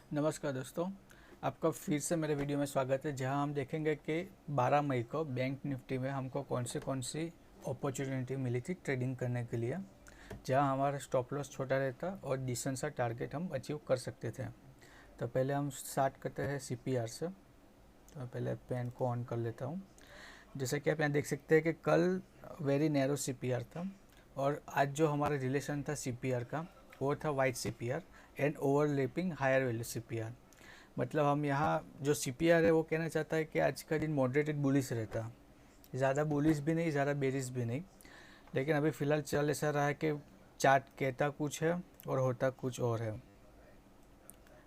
नमस्कार दोस्तों, आपका फिर से मेरे वीडियो में स्वागत है। जहां हम देखेंगे कि 12 मई को बैंक निफ्टी में हमको कौन सी अपॉर्चुनिटी मिली थी ट्रेडिंग करने के लिए, जहां हमारा स्टॉप लॉस छोटा रहता और डिसेंट सा टारगेट हम अचीव कर सकते थे। तो पहले हम स्टार्ट करते हैं सीपीआर से। तो पहले पेन को ऑन कर लेता हूँ। जैसे कि आप यहाँ देख सकते हैं कि कल वेरी नैरो सीपीआर था और आज जो हमारा रिलेशन था सीपीआर का वो था white CPR and overlapping higher value CPR. मतलब हम यहाँ जो सीपीआर है वो कहना चाहता है कि आज का दिन मॉडरेटेड बुलिश रहता, ज़्यादा बुलिश भी नहीं, ज़्यादा बेरिश भी नहीं। लेकिन अभी फ़िलहाल चल ऐसा रहा है कि चार्ट कहता कुछ है और होता कुछ और है,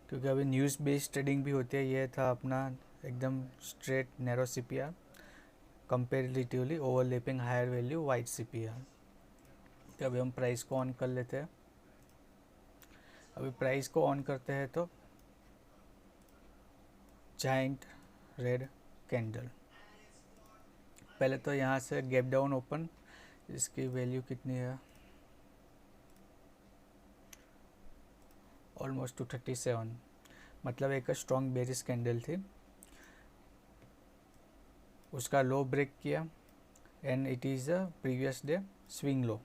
क्योंकि अभी न्यूज़ बेस्ड ट्रेडिंग भी होती है। ये था अपना एकदम straight narrow CPR comparatively overlapping higher value white CPR. तो अभी हम प्राइस को ऑन कर लेते हैं। अभी प्राइस को ऑन करते हैं तो जाइंट रेड कैंडल, पहले तो यहाँ से गैप डाउन ओपन, इसकी वैल्यू कितनी है, ऑलमोस्ट 237, मतलब एक स्ट्रॉन्ग बेरिश कैंडल थी। उसका लो ब्रेक किया and it is a previous day swing low.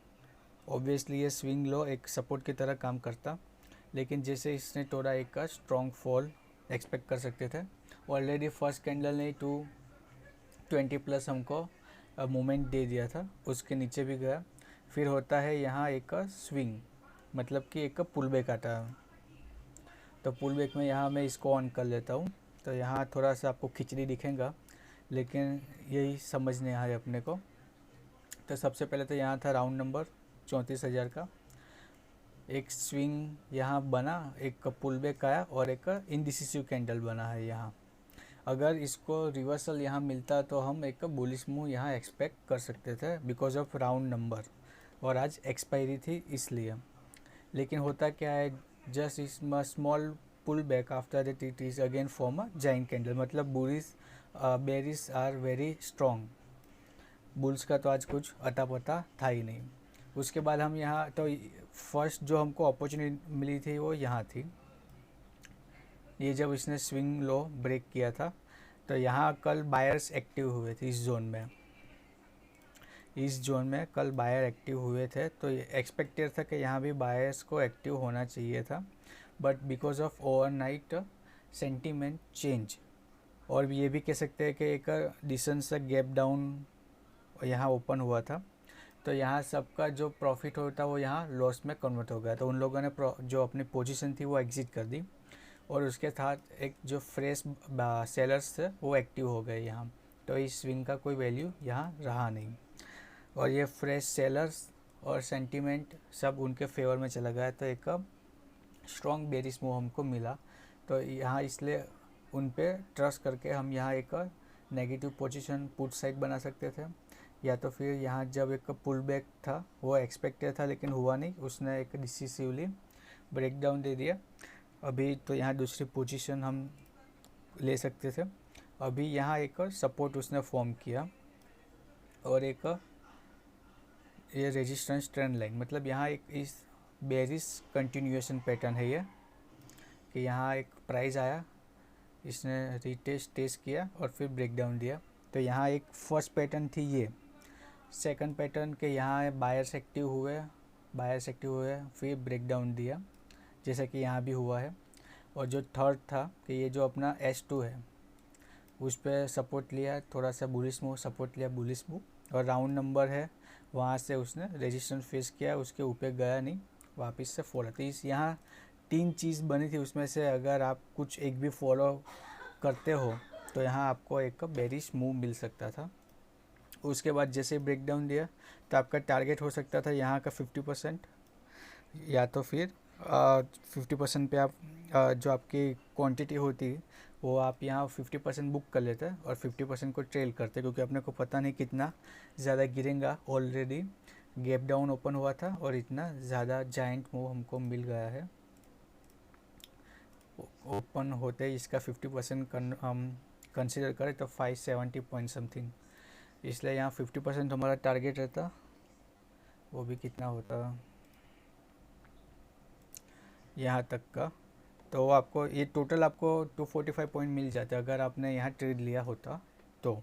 Obviously ये स्विंग लो एक सपोर्ट की तरह काम करता, लेकिन जैसे इसने तोड़ा एक का स्ट्रॉन्ग फॉल एक्सपेक्ट कर सकते थे। ऑलरेडी फर्स्ट कैंडल ने 220 प्लस हमको मोमेंट दे दिया था, उसके नीचे भी गया। फिर होता है यहाँ एक स्विंग, मतलब कि एक पुल बैक आता है। तो पुल बैक में यहाँ मैं इसको ऑन कर लेता हूँ। तो यहाँ थोड़ा सा आपको खिचड़ी दिखेगा, लेकिन यही समझने है अपने को। तो सबसे पहले तो यहाँ था राउंड नंबर 34,000 का एक स्विंग यहाँ बना, एक पुल बैक आया और एक इनडिसिसिव कैंडल बना है यहाँ। अगर इसको रिवर्सल यहाँ मिलता तो हम एक बुलिश मूव यहाँ एक्सपेक्ट कर सकते थे बिकॉज ऑफ राउंड नंबर, और आज एक्सपायरी थी इसलिए। लेकिन होता क्या है, just is small pull back after that it is again form a giant candle. मतलब bullish bearish are very strong, bulls का तो आज कुछ अता पता था ही नहीं। उसके बाद हम यहाँ तो फर्स्ट जो हमको अपॉर्चुनिटी मिली थी वो यहाँ थी, ये जब इसने स्विंग लो ब्रेक किया था। तो यहाँ कल बायर्स एक्टिव हुए थे इस जोन में कल बायर एक्टिव हुए थे। तो एक्सपेक्टेड था कि यहाँ भी बायर्स को एक्टिव होना चाहिए था, but because of overnight sentiment change, और ये भी कह सकते हैं कि एक डिसेंट सा गैप डाउन यहाँ ओपन हुआ था। तो यहाँ सबका जो प्रॉफिट होता वो यहाँ लॉस में कन्वर्ट हो गया। तो उन लोगों ने जो अपनी पोजीशन थी वो एग्जिट कर दी, और उसके साथ एक जो फ्रेश सेलर्स थे वो एक्टिव हो गए यहाँ। तो इस स्विंग का कोई वैल्यू यहाँ रहा नहीं, और ये फ्रेश सेलर्स और सेंटीमेंट सब उनके फेवर में चला गया। तो एक स्ट्रॉन्ग बेरिश मूव हमको मिला। तो यहाँ इसलिए उन पे ट्रस्ट करके हम यहाँ एक नेगेटिव पोजीशन पुट साइड बना सकते थे, या तो फिर यहाँ जब एक पुल बैक था वो एक्सपेक्टेड था लेकिन हुआ नहीं, उसने एक डिसिसिवली ब्रेक डाउन दे दिया। अभी तो यहाँ दूसरी पोजीशन हम ले सकते थे। अभी यहाँ एक सपोर्ट उसने फॉर्म किया और एक ये रेजिस्टेंस ट्रेंड लाइन, मतलब यहाँ एक इस बेरिश कंटिन्यूएशन पैटर्न है ये, कि यहाँ एक प्राइस आया, इसने टेस्ट किया और फिर ब्रेक डाउन दिया। तो यहाँ एक फर्स्ट पैटर्न थी ये। सेकंड पैटर्न के यहाँ बायर्स एक्टिव हुए फिर ब्रेक डाउन दिया, जैसा कि यहाँ भी हुआ है। और जो थर्ड था कि ये जो अपना S2 है उस पर सपोर्ट लिया, थोड़ा सा बुलिश मूव, सपोर्ट लिया बुलिश मूव, और राउंड नंबर है वहाँ से उसने रेजिस्टेंस फेस किया, उसके ऊपर गया नहीं, वापस से फॉलो। तो इस यहाँ 3 चीज़ बनी थी, उसमें से अगर आप कुछ एक भी फॉलो करते हो तो यहाँ आपको एक बेरिश मूव मिल सकता था। उसके बाद जैसे ब्रेक डाउन दिया तो आपका टारगेट हो सकता था यहाँ का 50%, या तो फिर 50% पे आप जो आपकी क्वांटिटी होती वो आप यहाँ 50% बुक कर लेते और 50% को ट्रेल करते, क्योंकि अपने को पता नहीं कितना ज़्यादा गिरेगा। ऑलरेडी गैप डाउन ओपन हुआ था और इतना ज़्यादा जाइंट मूव हमको मिल गया है। ओपन होते ही इसका 50% हम कंसिडर करें तो 570 पॉइंट समथिंग, इसलिए यहाँ 50% हमारा टारगेट रहता। वो भी कितना होता यहाँ तक का तो आपको ये टोटल आपको 245 पॉइंट मिल जाते अगर आपने यहाँ ट्रेड लिया होता तो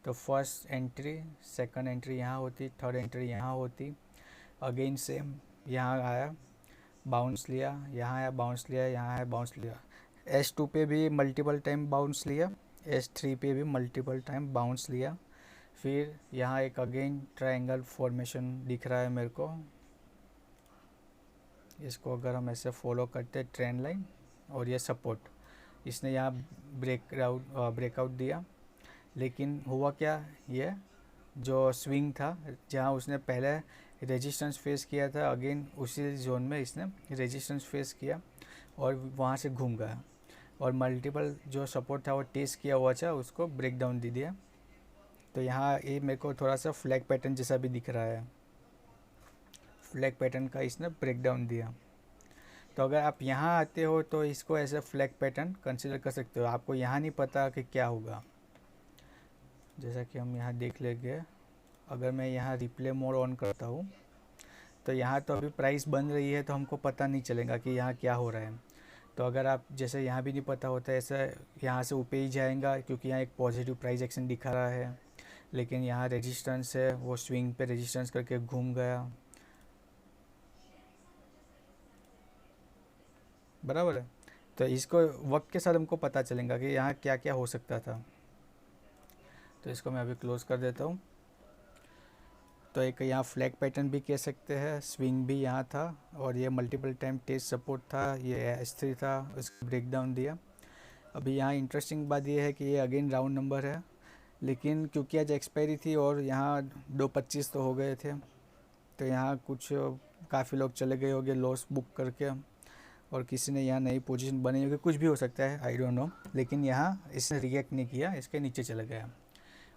फर्स्ट एंट्री, सेकंड एंट्री यहाँ होती, थर्ड एंट्री यहाँ होती, अगेन सेम यहाँ आया, बाउंस लिया, यहाँ आया, बाउंस लिया, यहाँ आया, बाउंस लिया, S2 पे भी मल्टीपल टाइम बाउंस लिया, S3 पे भी मल्टीपल टाइम बाउंस लिया, फिर यहाँ एक अगेन ट्रायंगल फॉर्मेशन दिख रहा है मेरे को। इसको अगर हम ऐसे फॉलो करते ट्रेंड लाइन और ये सपोर्ट, इसने यहाँ ब्रेकआउट दिया, लेकिन हुआ क्या, ये जो स्विंग था जहाँ उसने पहले रेजिस्टेंस फेस किया था, अगेन उसी जोन में इसने रेजिस्टेंस फेस किया और वहाँ से घूम गया और मल्टीपल जो सपोर्ट था वो टेस्ट किया हुआ था, उसको ब्रेक डाउन दे दिया। तो यहाँ ये मेरे को थोड़ा सा फ्लैग पैटर्न जैसा भी दिख रहा है, फ्लैग पैटर्न का इसने ब्रेक डाउन दिया। तो अगर आप यहाँ आते हो तो इसको ऐसे फ्लैग पैटर्न कंसिडर कर सकते हो। आपको यहाँ नहीं पता कि क्या होगा, जैसा कि हम यहाँ देख लेंगे। अगर मैं यहाँ रिप्ले मोड ऑन करता हूँ तो यहाँ तो अभी प्राइस बन रही है तो हमको पता नहीं चलेगा कि यहाँ क्या हो रहा है। तो अगर आप जैसे यहाँ भी नहीं पता होता ऐसा, यहाँ से ऊपर ही जाएगा क्योंकि यहाँ एक पॉजिटिव प्राइस एक्शन दिखा रहा है, लेकिन यहाँ रेजिस्टेंस है, वो स्विंग पे रेजिस्टेंस करके घूम गया, बराबर है। तो इसको वक्त के साथ हमको पता चलेगा कि यहाँ क्या क्या हो सकता था। तो इसको मैं अभी क्लोज कर देता हूँ। तो एक यहाँ फ्लैग पैटर्न भी कह सकते हैं, स्विंग भी यहाँ था और ये मल्टीपल टाइम टेस्ट सपोर्ट था, ये S3 था, उसको ब्रेक डाउन दिया। अभी यहाँ इंटरेस्टिंग बात ये है कि ये अगेन राउंड नंबर है, लेकिन क्योंकि आज एक्सपायरी थी और यहाँ 2.25 तो हो गए थे, तो यहाँ कुछ काफ़ी लोग चले गए होंगे लॉस बुक करके और किसी ने यहाँ नई पोजीशन बनी होगी, कुछ भी हो सकता है, आई डोंट नो। लेकिन यहाँ इसने रिएक्ट नहीं किया, इसके नीचे चला गया।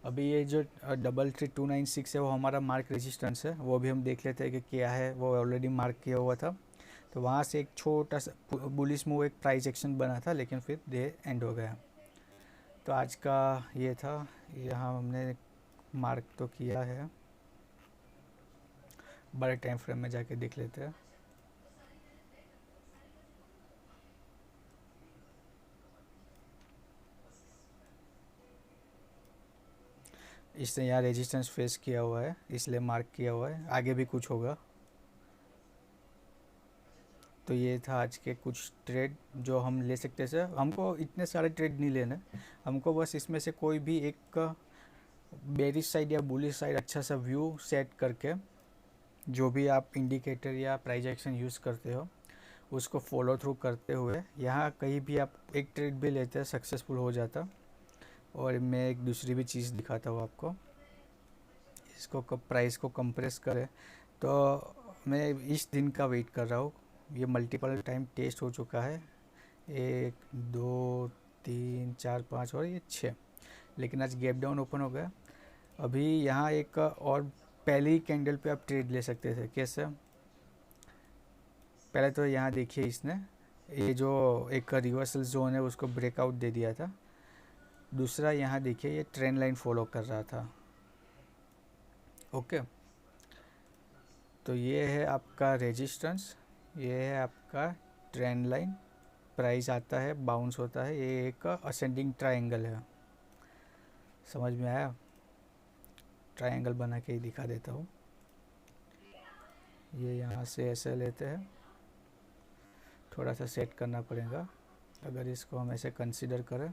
अभी ये जो 33296 है वो हमारा मार्क रेजिस्टेंस है, वो भी हम देख लेते हैं कि क्या है। वो ऑलरेडी मार्क किया हुआ था, तो वहाँ से एक छोटा सा बुलिश मूव, एक प्राइस एक्शन बना था, लेकिन फिर डे एंड हो गया। तो आज का ये था, यहाँ हमने मार्क तो किया है, बड़े टाइम फ्रेम में जाके देख लेते हैं। इसने यहाँ रेजिस्टेंस फेस किया हुआ है इसलिए मार्क किया हुआ है, आगे भी कुछ होगा। तो ये था आज के कुछ ट्रेड जो हम ले सकते थे। हमको इतने सारे ट्रेड नहीं लेने, हमको बस इसमें से कोई भी एक बेरिश साइड या बुलिश साइड अच्छा सा व्यू सेट करके, जो भी आप इंडिकेटर या प्राइस एक्शन यूज़ करते हो उसको फॉलो थ्रू करते हुए यहाँ कहीं भी आप एक ट्रेड भी लेते सक्सेसफुल हो जाता। और मैं एक दूसरी भी चीज़ दिखाता हूँ आपको, इसको प्राइस को कंप्रेस करें तो मैं इस दिन का वेट कर रहा हूँ। ये मल्टीपल टाइम टेस्ट हो चुका है, 1 2 3 4 5 और ये 6, लेकिन आज गैप डाउन ओपन हो गया। अभी यहाँ एक और पहली कैंडल पे आप ट्रेड ले सकते थे। कैसे, पहले तो यहाँ देखिए इसने ये जो एक रिवर्सल जोन है उसको ब्रेकआउट दे दिया था। दूसरा यहाँ देखिए ये ट्रेंड लाइन फॉलो कर रहा था। ओके, तो ये है आपका रेजिस्टेंस, ये है आपका ट्रेंड लाइन, प्राइस आता है, बाउंस होता है, ये एक असेंडिंग ट्रायंगल है। समझ में आया? ट्रायंगल बना के ही दिखा देता हूँ। ये यहाँ से ऐसे लेते हैं, थोड़ा सा सेट करना पड़ेगा। अगर इसको हम ऐसे कंसीडर करें,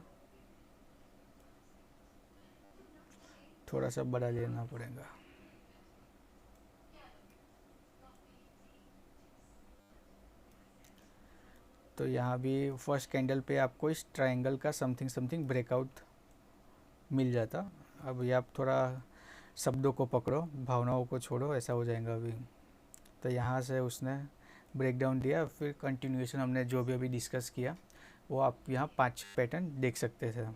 थोड़ा सा बड़ा लेना पड़ेगा। तो यहाँ भी फर्स्ट कैंडल पे आपको इस ट्रायंगल का समथिंग समथिंग ब्रेकआउट मिल जाता। अब ये आप थोड़ा शब्दों को पकड़ो, भावनाओं को छोड़ो, ऐसा हो जाएगा अभी। तो यहाँ से उसने ब्रेक डाउन दिया, फिर कंटिन्यूएशन हमने जो भी अभी डिस्कस किया वो आप यहाँ 5 पैटर्न देख सकते थे।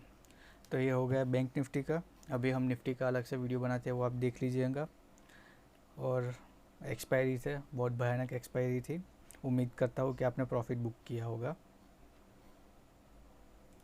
तो ये हो गया बैंक निफ्टी का। अभी हम निफ्टी का अलग से वीडियो बनाते हैं, वो आप देख लीजिएगा। और एक्सपायरी थे, बहुत भयानक एक्सपायरी थी। उम्मीद करता हूँ कि आपने प्रॉफिट बुक किया होगा।